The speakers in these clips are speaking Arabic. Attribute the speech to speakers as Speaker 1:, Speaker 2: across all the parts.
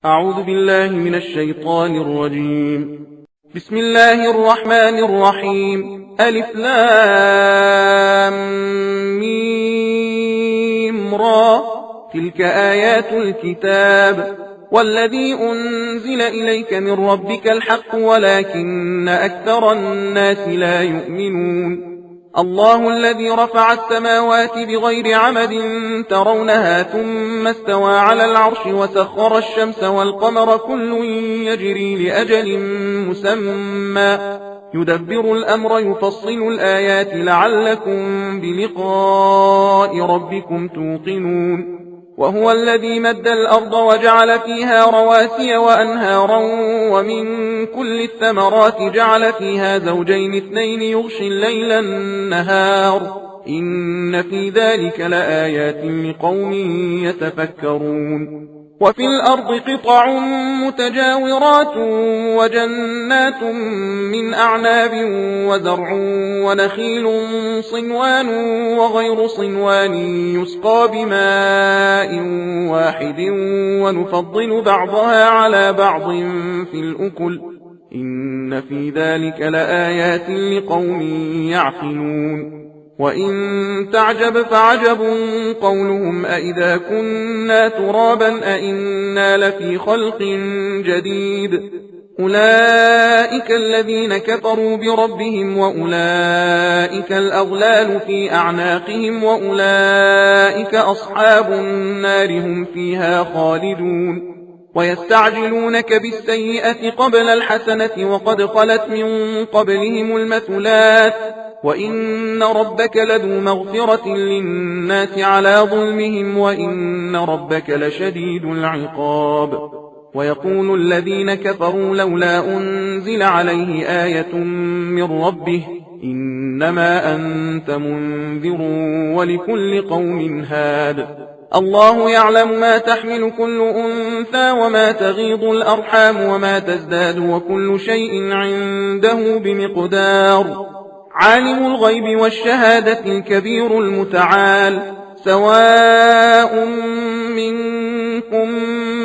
Speaker 1: أعوذ بالله من الشيطان الرجيم. بسم الله الرحمن الرحيم. ألف لام ميم را. تلك آيات الكتاب والذي أنزل إليك من ربك الحق ولكن أكثر الناس لا يؤمنون. الله الذي رفع السماوات بغير عمد ترونها ثم استوى على العرش وسخر الشمس والقمر كل يجري لأجل مسمى يدبر الأمر يفصل الآيات لعلكم بلقاء ربكم توقنون. وهو الذي مد الأرض وجعل فيها رواسي وأنهارا ومن كل الثمرات جعل فيها زوجين اثنين يغشي الليل النهار إن في ذلك لآيات لقوم يتفكرون. وفي الأرض قطع متجاورات وجنات من أعناب وزرع ونخيل صنوان وغير صنوان يسقى بماء واحد ونفضل بعضها على بعض في الأكل إن في ذلك لآيات لقوم يعقلون. وإن تعجب فعجب قولهم أئذا كنا ترابا أئنا لفي خلق جديد أولئك الذين كفروا بربهم وأولئك الأغلال في أعناقهم وأولئك أصحاب النار هم فيها خالدون. ويستعجلونك بالسيئة قبل الحسنة وقد خلت من قبلهم المثلات وإن ربك لذو مغفرة للناس على ظلمهم وإن ربك لشديد العقاب. ويقول الذين كفروا لولا أنزل عليه آية من ربه إنما أنت منذر ولكل قوم هاد. الله يعلم ما تحمل كل أنثى وما تغيض الأرحام وما تزداد وكل شيء عنده بمقدار. عالم الغيب والشهادة الكبير المتعال. سواء منكم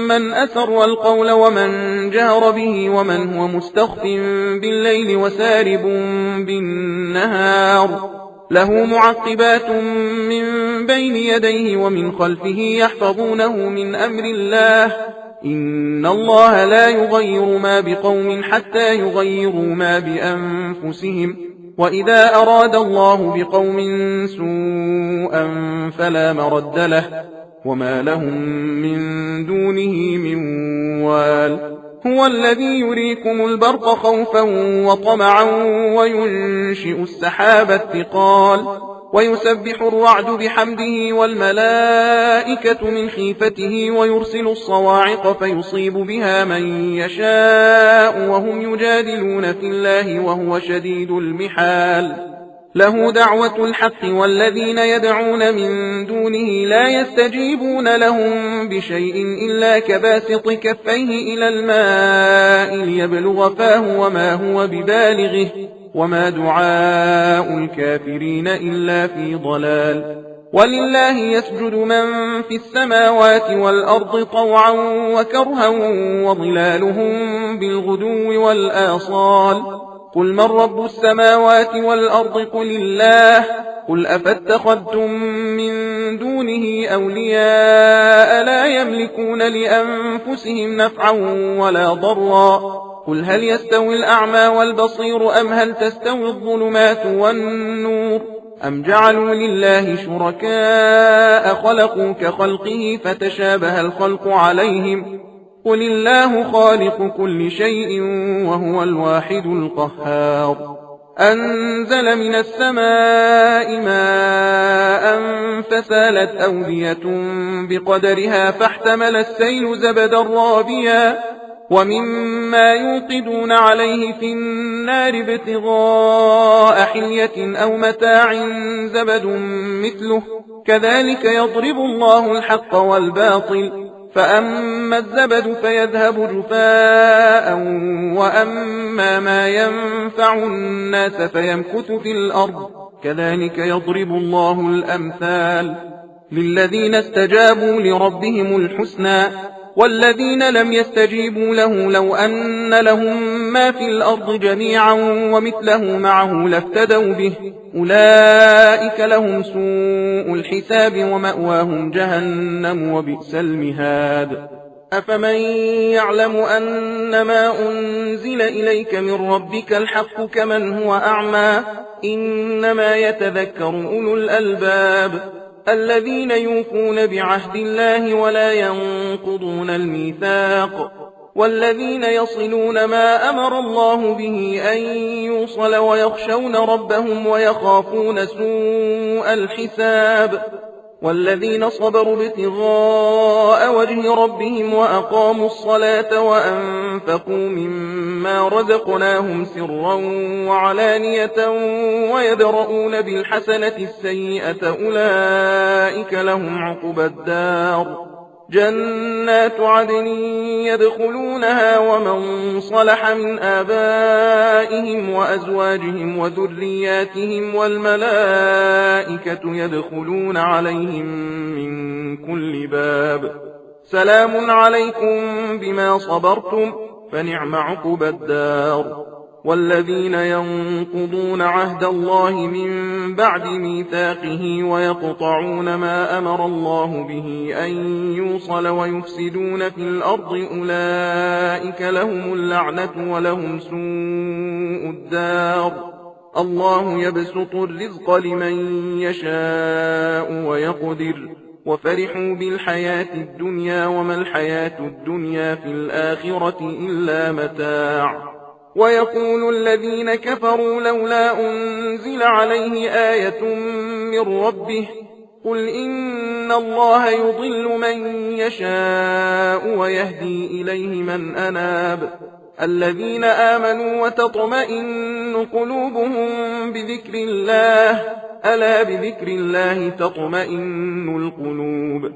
Speaker 1: من أسر القول ومن جهر به ومن هو مستخف بالليل وسارب بالنهار له معقبات من بين يديه ومن خلفه يحفظونه من أمر الله إن الله لا يغير ما بقوم حتى يغيروا ما بأنفسهم وإذا أراد الله بقوم سوءا فلا مرد له وما لهم من دونه من وال. هو الذي يريكم البرق خوفا وطمعا وينشئ السحاب الثقال ويسبح الرعد بحمده والملائكة من خيفته ويرسل الصواعق فيصيب بها من يشاء وهم يجادلون في الله وهو شديد المحال. له دعوة الحق والذين يدعون من دونه لا يستجيبون لهم بشيء إلا كباسط كفيه إلى الماء ليبلغ فاه وما هو ببالغه وما دعاء الكافرين إلا في ضلال. ولله يسجد من في السماوات والأرض طوعا وكرها وظلالهم بالغدو والآصال. قل من رب السماوات والأرض قل الله. قل أفاتخذتم من دونه أولياء لا يملكون لأنفسهم نفعا ولا ضرا. قل هل يستوي الأعمى والبصير أم هل تستوي الظلمات والنور أم جعلوا لله شركاء خلقوا كخلقه فتشابه الخلق عليهم قل الله خالق كل شيء وهو الواحد القهار. أنزل من السماء ماء فسالت أودية بقدرها فاحتمل السيل زبدا رابيا ومما يوقدون عليه في النار ابتغاء حلية أو متاع زبد مثله كذلك يضرب الله الحق والباطل فأما الزبد فيذهب جفاء وأما ما ينفع الناس فيمكث في الأرض كذلك يضرب الله الأمثال. للذين استجابوا لربهم الحسنى والذين لم يستجيبوا له لو أن لهم ما في الأرض جميعا ومثله معه لافتدوا به أولئك لهم سوء الحساب ومأواهم جهنم وبئس المهاد. أفمن يعلم أن ما أنزل إليك من ربك الحق كمن هو أعمى إنما يتذكر أولو الألباب الذين يوفون بعهد الله ولا ينقضون الميثاق والذين يصلون ما أمر الله به أن يوصل ويخشون ربهم ويخافون سوء الحساب والذين صبروا ابتغاء وجه ربهم وأقاموا الصلاة وأنفقوا مما رزقناهم سرا وعلانية ويدرؤون بالحسنة السيئة أولئك لهم عقبى الدار جنات عدن يدخلونها ومن صلح من آبائهم وأزواجهم وذرياتهم والملائكة يدخلون عليهم من كل باب سلام عليكم بما صبرتم فنعم عقبى الدار. والذين ينقضون عهد الله من بعد ميثاقه ويقطعون ما أمر الله به أن يوصل ويفسدون في الأرض أولئك لهم اللعنة ولهم سوء الدار. الله يبسط الرزق لمن يشاء ويقدر وفرحوا بالحياة الدنيا وما الحياة الدنيا في الآخرة إلا متاع. ويقول الذين كفروا لولا أنزل عليه آية من ربه قل إن الله يضل من يشاء ويهدي إليه من أناب الذين آمنوا وتطمئن قلوبهم بذكر الله ألا بذكر الله تطمئن القلوب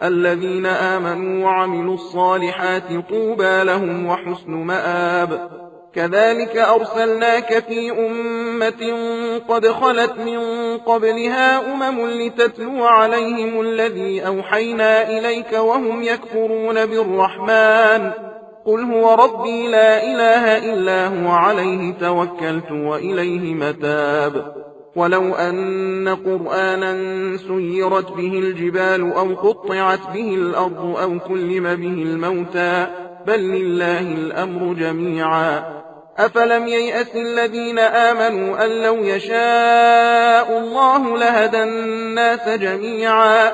Speaker 1: الذين آمنوا وعملوا الصالحات طوبى لهم وحسن مآب. كذلك أرسلناك في أمة قد خلت من قبلها لتتلو عليهم الذي أوحينا إليك وهم يكفرون بالرحمن قل هو ربي لا إله إلا هو عليه توكلت وإليه متاب. ولو أن قرآنا سيرت به الجبال أو قطعت به الأرض أو كلم به الموتى بل لله الأمر جميعا أفلم ييأس الذين آمنوا أن لو يشاء الله لهدى الناس جميعا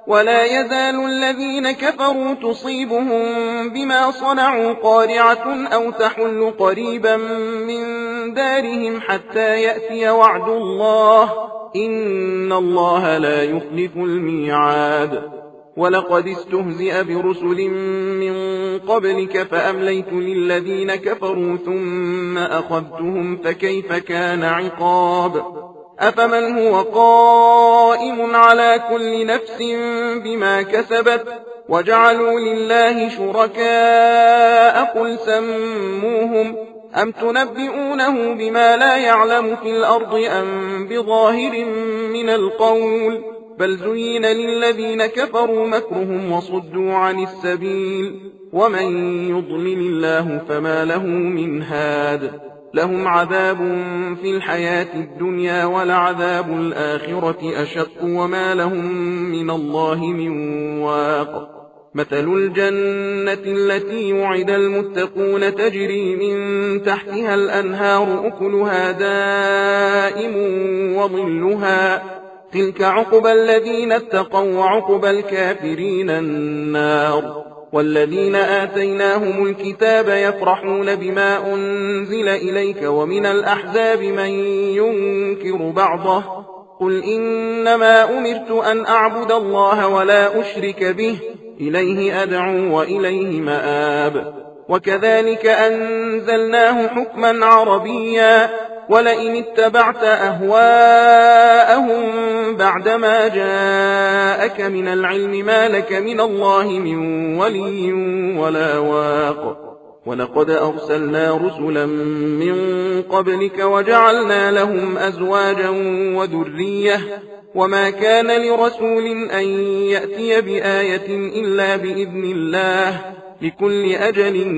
Speaker 1: ولا يزال الذين كفروا تصيبهم بما صنعوا قارعة أو تحل قريبا من دارهم حتى يأتي وعد الله إن الله لا يخلف الميعاد. ولقد استهزئ برسل من قبلك فأمليت للذين كفروا ثم أخذتهم فكيف كان عقاب. أفمن هو قائم على كل نفس بما كسبت وجعلوا لله شركاء قل سموهم أم تنبئونه بما لا يعلم في الأرض أم بظاهر من القول بل زين للذين كفروا مكرهم وصدوا عن السبيل ومن يضلل الله فما له من هاد لهم عذاب في الحياة الدنيا ولعذاب الآخرة أشق وما لهم من الله من واق. مثل الجنة التي وعد المتقون تجري من تحتها الأنهار أكلها دائم وظلها تلك عقبى الذين اتقوا وعقبى الكافرين النار. والذين آتيناهم الكتاب يفرحون بما أنزل إليك ومن الأحزاب من ينكر بعضه قل إنما أمرت أن أعبد الله ولا أشرك به إليه أدعو وإليه مآب. وكذلك أنزلناه حكما عربيا ولئن اتبعت أهواءهم بعدما جاءك من العلم ما لك من الله من ولي ولا واق. ولقد أرسلنا رسلا من قبلك وجعلنا لهم أزواجا وذرية وما كان لرسول أن يأتي بآية إلا بإذن الله، لكل أجل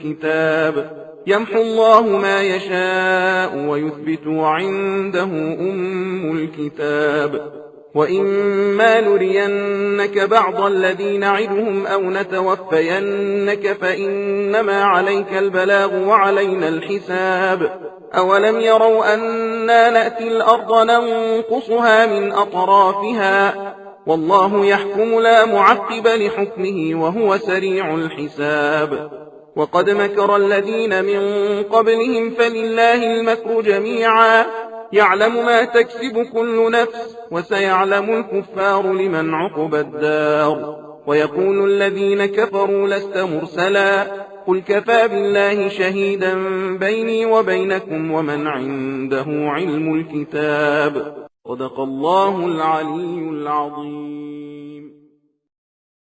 Speaker 1: كتاب. يمحو الله ما يشاء ويثبت وعنده أم الكتاب. وإما نرينك بعض الذين نعدهم أو نتوفينك فإنما عليك البلاغ وعلينا الحساب. أولم يروا أنا نأتي الأرض ننقصها من أطرافها والله يحكم لا معقب لحكمه وهو سريع الحساب. وقد مكر الذين من قبلهم فلله المكر جميعا يعلم ما تكسب كل نفس وسيعلم الكفار لمن عقبى الدار. ويقول الذين كفروا لست مرسلا قل كفى بالله شهيدا بيني وبينكم ومن عنده علم الكتاب. صدق الله العلي العظيم.